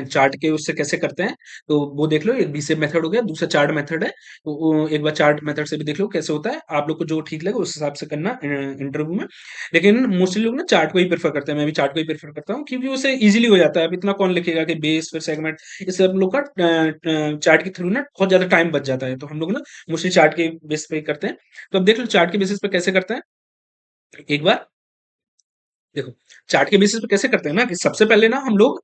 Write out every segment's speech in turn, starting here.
Chart के उससे कैसे करते हैं, तो वो देख लो। एक बी शेप मेथड हो गया, दूसरा चार्ट मेथड है, तो एक बार चार्ट मेथड से भी देख लो कैसे होता है। आप लोग को जो ठीक लगे उस हिसाब से करना इंटरव्यू में। लेकिन मोस्टली लोग ना चार्ट को ही प्रेफर करते हैं, मैं भी चार्ट को ही प्रेफर करता हूँ, क्योंकि उसे इजीली हो जाता है। अब इतना कौन लिखेगा कि बेस फिर सेगमेंट, इससे हम लोग का चार्ट के थ्रू ना बहुत ज्यादा टाइम बच जाता है, तो हम लोग ना मोस्टली चार्ट के बेस पे ही करते हैं। तो अब देख लो चार्ट के बेसिस पे कैसे करते हैं। एक बार देखो, चार्ट के बेसिस पे कैसे करते हैं ना, कि सबसे पहले ना हम लोग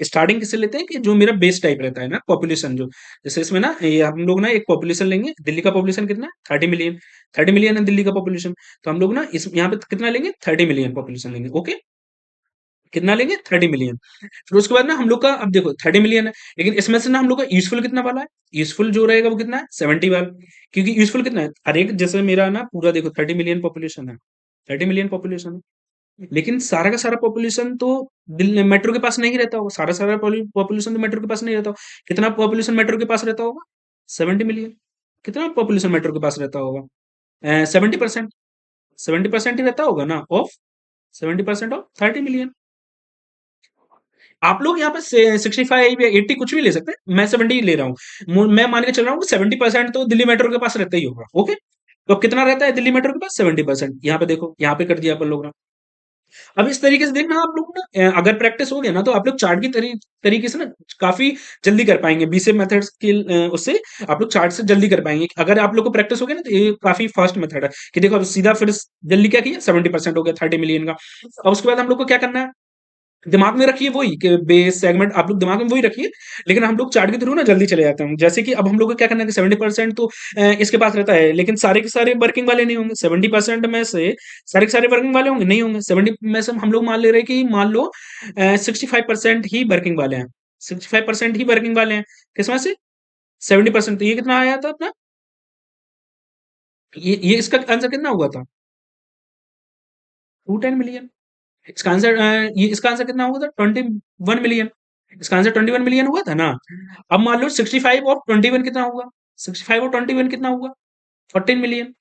स्टार्टिंग किससे लेते हैं, कि जो मेरा बेस टाइप रहता है ना, पॉपुलेशन जो, जैसे इसमें ना ये हम लोग ना एक पॉपुलेशन लेंगे। दिल्ली का पॉपुलेशन कितना है? 30 मिलियन। 30 मिलियन है दिल्ली का पॉपुलेशन। तो हम लोग ना इस यहाँ पे कितना लेंगे? 30 मिलियन पॉपुलेशन लेंगे। ओके, कितना लेंगे? 30 मिलियन। फिर उसके बाद ना हम लोग का, अब देखो 30 मिलियन है, लेकिन इसमें से ना हम लोग का यूजफुल कितना वाला है? यूजफुल जो रहेगा वो कितना है? 70 वाला। क्योंकि यूजफुल कितना है, हर एक, जैसे मेरा ना पूरा देखो 30 मिलियन पॉपुलेशन है, 30 मिलियन पॉपुलेशन है, लेकिन सारा का सारा पॉपुलेशन तो दिल्ली मेट्रो के पास नहीं रहता होगा। सारा सारा पॉपुलेशन तो मेट्रो के पास नहीं रहता होगा। कितना पॉपुलेशन मेट्रो के पास रहता होगा? 70 मिलियन। कितना पॉपुलेशन मेट्रो के पास रहता होगा? 70%। 70% ही रहता होगा ना ऑफ 70% ऑफ 30 मिलियन। आप लोग यहाँ पे 65 या 80 कुछ भी ले सकते हैं, मैं 70 ले रहा हूँ। मैं मान के चल रहा हूँ कि 70% तो दिल्ली मेट्रो के पास रहता ही होगा। ओके, तो अब कितना रहता है दिल्ली मेट्रो के पास? 70%। यहाँ पे देखो, यहाँ पे कर दिया अपन लोग ने। अब इस तरीके से देखना आप लोग ना, अगर प्रैक्टिस हो गया ना, तो आप लोग चार्ट की तरीके से ना काफी जल्दी कर पाएंगे। बीसीए मेथड्स के उससे आप लोग चार्ट से जल्दी कर पाएंगे। अगर आप लोग को प्रैक्टिस हो गया ना, तो ये काफी फास्ट मेथड है। कि देखो अब सीधा फिर जल्दी क्या किया, 70% हो गया 30 मिलियन का। अब उसके बाद हम लोग को क्या करना है, दिमाग में रखिए वही कि बेस सेगमेंट आप लोग दिमाग में वही रखिए। लेकिन हम लोग चार्ट के थ्रू ना जल्दी चले जाते हैं। जैसे कि अब हम लोग को क्या करना है कि 70% तो इसके पास रहता है, लेकिन सारे के सारे वर्किंग वाले नहीं होंगे। 70% में से सारे के सारे वर्किंग वाले होंगे? नहीं होंगे। 70 में से हम लोग मान ले रहे हैं कि मान लो 65% ही वर्किंग वाले हैं। 65% ही वर्किंग वाले हैं, किसमें से? 70%। तो ये कितना आया था अपना? ये इसका आंसर कितना हुआ था? 210 मिलियन। इसका आंसर ये इसका आंसर कितना हुआ था? 21 मिलियन। इसका आंसर 21 मिलियन हुआ था ना। अब मान लो 65 और 21 कितना हुआ? 65 और 21 कितना हुआ? 14 मिलियन।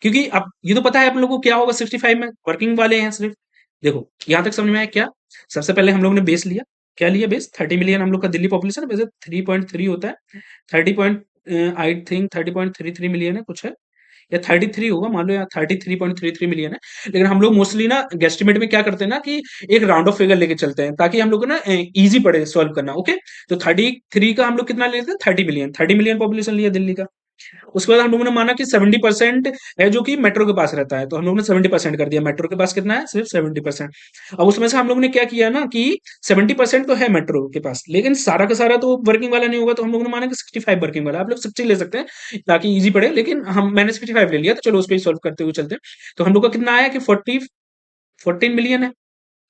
क्योंकि अब ये तो पता है आप लोगों को क्या होगा 65 में, वर्किंग वाले हैं सिर्फ। देखो यहां तक समझ में आया क्या? सबसे पहले हम लोग ने बेस लिया। क्या लिया बेस? 30 मिलियन हम लोग का दिल्ली पॉपुलेशन है, वैसे 3.3 होता है। 30 पॉइंट आई थिंक 30.33 मिलियन है कुछ है, या 33 होगा, मान लो यहाँ 33.33 मिलियन है। लेकिन हम लोग मोस्टली ना गेस्टिमेट में क्या करते हैं ना, कि एक राउंड ऑफ फिगर लेके चलते हैं, ताकि हम लोग को ना इजी पड़े सॉल्व करना। ओके, तो 33 का हम लोग कितना लेते हैं? 30 मिलियन। 30 मिलियन पॉपुलेशन लिया दिल्ली का। उसके बाद हम लोगों ने माना कि 70% है जो कि मेट्रो के पास रहता है, तो हम लोग ने 70% कर दिया। मेट्रो के पास कितना है? सिर्फ 70%। अब उसमें से हम लोग ने क्या किया ना, कि 70% तो है मेट्रो के पास, लेकिन सारा का सारा तो वर्किंग वाला नहीं होगा, तो हम लोगों ने माना कि 65 वर्किंग वाला। आप लोग 60 ले सकते हैं ताकि इजी पड़े, लेकिन मैंने 65 ले लिया, तो चलो उस पर सॉल्व करते हुए चलते हैं। तो हम लोग का कितना आया कि 14 मिलियन है।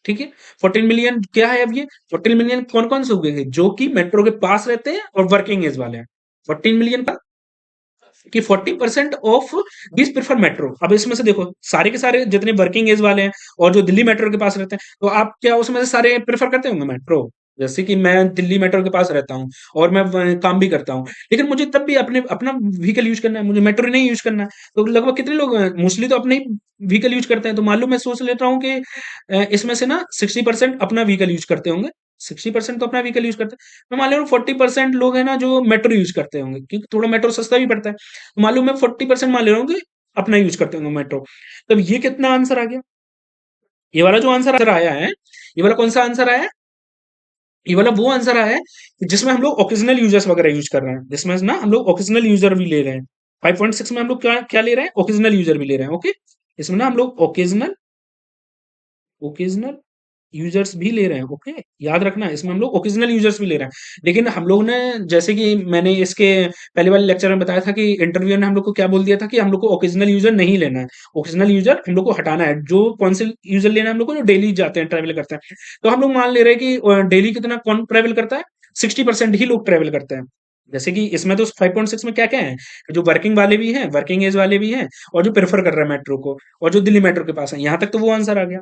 ठीक है, 14 मिलियन क्या है? अब ये 14 मिलियन कौन कौन से हो गए जो कि मेट्रो के पास रहते हैं और वर्किंग एज वाले हैं। 14 मिलियन का कि 40% ऑफ दिस प्रेफर मेट्रो। अब इसमें से देखो सारे के सारे जितने वर्किंग एज वाले हैं और जो दिल्ली मेट्रो के पास रहते हैं, तो आप क्या उसमें से सारे प्रेफर करते होंगे मेट्रो? जैसे कि मैं दिल्ली मेट्रो के पास रहता हूँ और मैं काम भी करता हूँ, लेकिन मुझे तब भी अपने अपना व्हीकल यूज करना है, मुझे मेट्रो नहीं यूज करना है। तो लगभग कितने लोग मोस्टली तो अपने ही व्हीकल यूज करते हैं। तो मान लो मैं सोच लेता हूँ कि इसमें से ना 60% अपना व्हीकल यूज करते होंगे। 60% तो अपना व्हीकल यूज करते हैं। मैं मान ले रहा हूँ 40% लोग हैं ना जो मेट्रो यूज करते होंगे, क्योंकि थोड़ा मेट्रो सस्ता भी पड़ता है। तो मान लो मैं 40% मान ले रहा हूँ कि अपना यूज करते होंगे मेट्रो। तब ये कितना आंसर आ गया? ये वाला जो आंसर आया है, ये वाला कौन सा आंसर आया है? ये वाला वो आंसर आया है जिसमें हम लोग ओकेजनल यूजर्स वगैरह यूज कर रहे हैं, जिसमें ना हम लोग ओकेजनल यूजर भी ले रहे हैं। 5.6 में हम लोग क्या क्या ले रहे हैं? ओकेजनल यूजर भी ले रहे हैं। ओके, इसमें ना हम लोग ओकेजनल ओकेजनल यूजर्स भी ले रहे हैं। ओके, याद रखना इसमें हम लोग ओकेजनल यूजर्स भी ले रहे हैं। लेकिन हम लोग ने, जैसे कि मैंने इसके पहले वाले लेक्चर में बताया था कि इंटरव्यू ने हम लोग को क्या बोल दिया था कि हम लोग को ओकेजनल यूजर नहीं लेना है। ओकेजनल यूजर हम लोग को हटाना है। जो कौन से यूजर लेना है हम लोग को? जो डेली जाते हैं, ट्रेवल करते हैं। तो हम लोग मान ले रहे हैं कि डेली कितना कौन ट्रेवल करता है? 60% ही लोग ट्रेवल करते हैं। जैसे कि इसमें तो 5.6 में क्या क्या है, जो वर्किंग वाले भी हैं, वर्किंग एज वाले भी हैं, और जो प्रेफर कर रहे हैं मेट्रो को, और जो दिल्ली मेट्रो के पास है। यहाँ तक तो वो आंसर आ गया।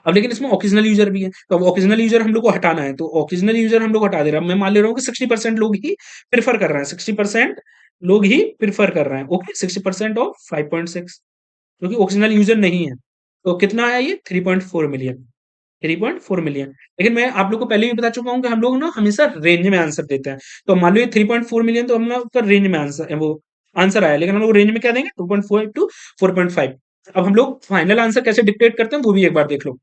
अब लेकिन इसमें ओकेजनल यूजर भी है, तो अब ओकेजनल यूजर हम लोग को हटाना है, तो ओकेजनल यूजर हम लोग हटा दे रहा हूं। मैं मान ले रहा हूँ कि 60% लोग ही प्रेफर कर रहे हैं। 60% लोग ही प्रेफर कर रहे हैं। ओके, 60% ऑफ 5.6, क्योंकि ओकेजनल यूजर नहीं है। तो कितना आया ये? 3.4 मिलियन। 3.4 मिलियन। लेकिन मैं आप लोग को पहले भी बता चुका हूँ कि हम लोग ना हमेशा रेंज में आंसर देते हैं। तो मान लो ये 3.4 मिलियन तो हम लोग का रेंज में आंसर वो आंसर आया, लेकिन हम लोग रेंज में क्या देंगे 2.4 टू 4.5। अब हम लोग फाइनल आंसर कैसे डिक्टेट करते हैं वो भी एक बार देख लो।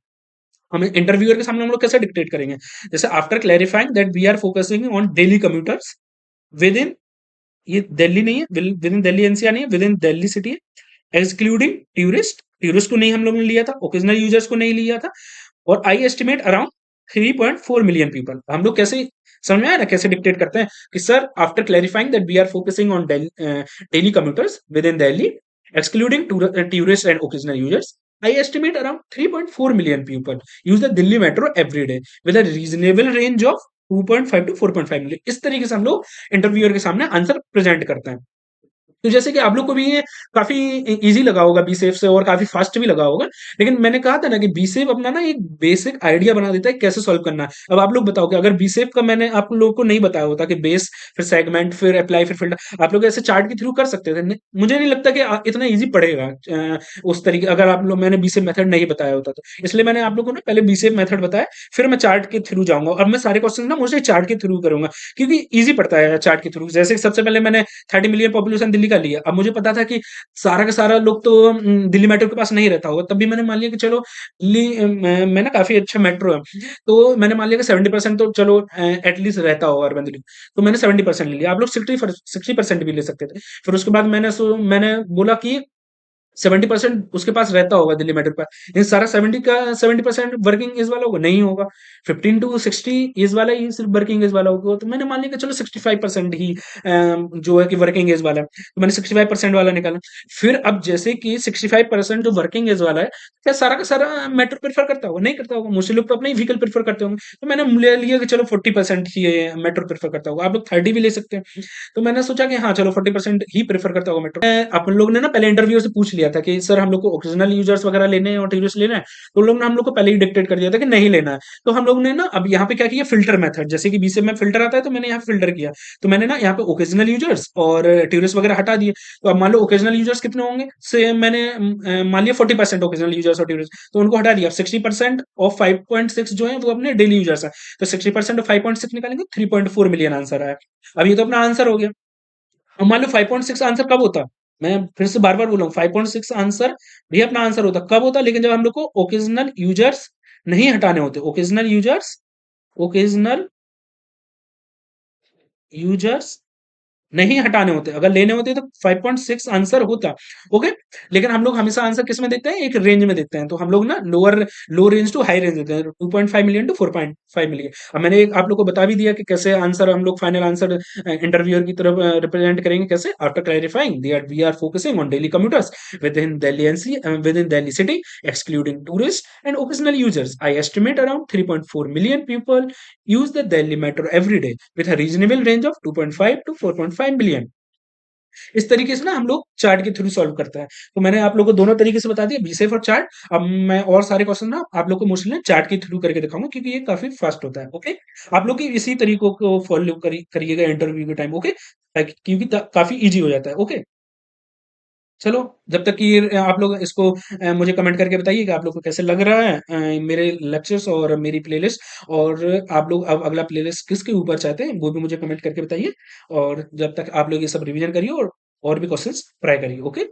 हमें इंटरव्यूअर के सामने हम लोग कैसे डिक्टेट करेंगे, जैसे after clarifying that we are focusing on daily commuters within, ये दिल्ली नहीं है, विद इन दिल्ली एनसीआर नहीं है, विद इन दिल्ली सिटी है, एक्सक्लूडिंग टूरिस्ट, टूरिस्ट को नहीं हम लोग ने लिया था, ओकेजनल यूजर्स को नहीं लिया था, और आई एस्टिमेट अराउंड 3.4 मिलियन पीपल। हम लोग कैसे समझ में आया ना कैसे डिक्टेट करते हैं कि sir after clarifying that we are focusing on daily commuters within Delhi excluding tourist and occasional users, I estimate around 3.4 million people use the Delhi metro every day with a reasonable range of 2.5 to 4.5 million। इस तरीके से हम लोग interviewer के सामने answer present करते हैं। तो जैसे कि आप लोग को भी ये काफ़ी ईज़ी लगा होगा बी सेफ से, और काफ़ी फास्ट भी लगा होगा। लेकिन मैंने कहा था ना कि बी सेफ अपना ना एक बेसिक आइडिया बना देता है कैसे सॉल्व करना है। अब आप लोग बताओ कि अगर बी सेफ का मैंने आप लोगों को नहीं बताया होता कि बेस, फिर सेगमेंट, फिर अप्लाई, फिर फ़िल्टर, आप लोग ऐसे चार्ट के थ्रू कर सकते थे। न मुझे नहीं लगता कि इतना ईज़ी पड़ेगा उस तरीके, अगर आप लोग मैंने बी सेफ मेथड नहीं बताया होता तो। इसलिए मैंने आप लोगों को ना पहले बी सेफ मेथड बताया, फिर मैं चार्ट के थ्रू जाऊँगा, और मैं सारे क्वेश्चन ना मोस्टली चार्ट के थ्रू करूँगा, क्योंकि ईज़ी पड़ता है चार्ट के थ्रू। जैसे सबसे पहले मैंने 30 मिलियन पॉपुलेशन दिल्ली का लिया। अब मुझे पता था कि सारा का सारा लोग तो दिल्ली मेट्रो के पास नहीं रहता होगा, तब भी मैंने मान लिया कि चलो दिल्ली में ना काफ़ी अच्छा मेट्रो है। तो मैंने मान लिया कि 70% तो चलो एटलीस्ट रहता होगा अर्बन दिल्ली। तो मैंने 70% ले लिया। आप लोग 60% भी ले सकते थे। फिर उसके बाद मैंने बोला कि 70% उसके पास रहता होगा दिल्ली मेट्रो का। ये सारा 70% वर्किंग एज वाला होगा? नहीं होगा। 15 टू 60 एज वाला ही सिर्फ वर्किंग एज वाला होगा। तो मैंने मान लिया कि चलो 65% ही जो है कि वर्किंग एज वाला है। तो मैंने 65% वाला निकाला। फिर अब जैसे कि 65% जो वर्किंग एज वाला है, क्या सारा का सारा मेट्रो प्रेफ़र करता होगा? नहीं करता होगा। मोस्टली लोग तो अपने ही व्हीकल प्रेफ़र करते होंगे। तो मैंने ले लिया कि चलो 40% ही मेट्रो प्रेफ़र करता होगा। आप लोग 30 भी ले सकते हैं। तो मैंने सोचा कि हाँ, चलो 40% ही प्रेफ़र करता होगा मेट्रो। अपन लोग ने ना पहले इंटरव्यू से पूछ लिया था कि सर हम लोग को ओकेजनल यूज़र्स वगैरह लेने हैं और टूरिस्ट लेना है। तो उन लोग ने हम लोग को पहले ही डिक्टेट कर दिया था कि नहीं लेना है। तो हम लोग ने ना अब यहाँ पे क्या किया, फ़िल्टर मेथड, जैसे कि बीसीए में फ़िल्टर आता है तो मैंने यहाँ फ़िल्टर किया। तो मैंने ना यहाँ पे ओकेजनल यूज़र्स और टूरिस्ट वगैरह हटा दिए। तो अब मान लो ओकेजनल यूज़र्स कितने होंगे? से मैंने मान लिया 40% ओकेजनल यूज़र्स और टूरिस्ट, तो उनको हटा दिया। 60% ऑफ 5.6 जो है वो अपने डेली यूज़र्स हैं। तो 60% ऑफ 5.6 निकालेंगे, 3.4 मिलियन आंसर आया। अब ये तो अपना आंसर हो गया। अब मान लो 5.6 आंसर कब होता? मैं फिर से बार-बार बोल रहा हूँ, 5.6 आंसर भी अपना आंसर होता। कब होता? लेकिन जब हम लोग को ओकेजनल यूज़र्स नहीं हटाने होते। ओकेजनल यूज़र्स नहीं हटाने होते। अगर लेने होते तो 5.6 आंसर होता। ओके? लेकिन हम लोग हमेशा आंसर किसमें देते हैं? एक रेंज में देते हैं। तो हम लोग ना low range to high range देते हैं। 2.5 मिलियन टू 4.5 मिलियन। अब मैंने एक आप लोग को बता भी दिया कि कैसे आंसर हम लोग फाइनल आंसर इंटरव्यूअर की तरफ रिप्रेजेंट करेंगे कैसे? After clarifying that we are focusing on daily commuters within Delhi city excluding tourist and occasional users. I estimate around 3.4 million people use the Delhi metro every day with a reasonable range of 2.5 to 4.5 billion। इस तरीके से ना हम लोग chart के through solve करते हैं। तो मैंने आप लोगों को दोनों तरीके से बता दिया, बीसेफ और चार्ट। अब मैं और सारे क्वेश्चन ना आप लोग को मोस्टली ना चार्ट के थ्रू करके दिखाऊंगा, क्योंकि ये काफी फास्ट होता है। ओके, आप लोग की इसी तरीकों को फॉलो करिएगा इंटरव्यू के टाइम। ओके, क्योंकि काफी इजी हो जाता है। ओके, चलो, जब तक कि आप लोग इसको मुझे कमेंट करके बताइए कि आप लोग को कैसे लग रहा है मेरे लेक्चर्स और मेरी प्लेलिस्ट, और आप लोग अब अगला प्लेलिस्ट किसके ऊपर चाहते हैं वो भी मुझे कमेंट करके बताइए। और जब तक आप लोग ये सब रिवीजन करिए और भी क्वेश्चंस ट्राई करिए। ओके।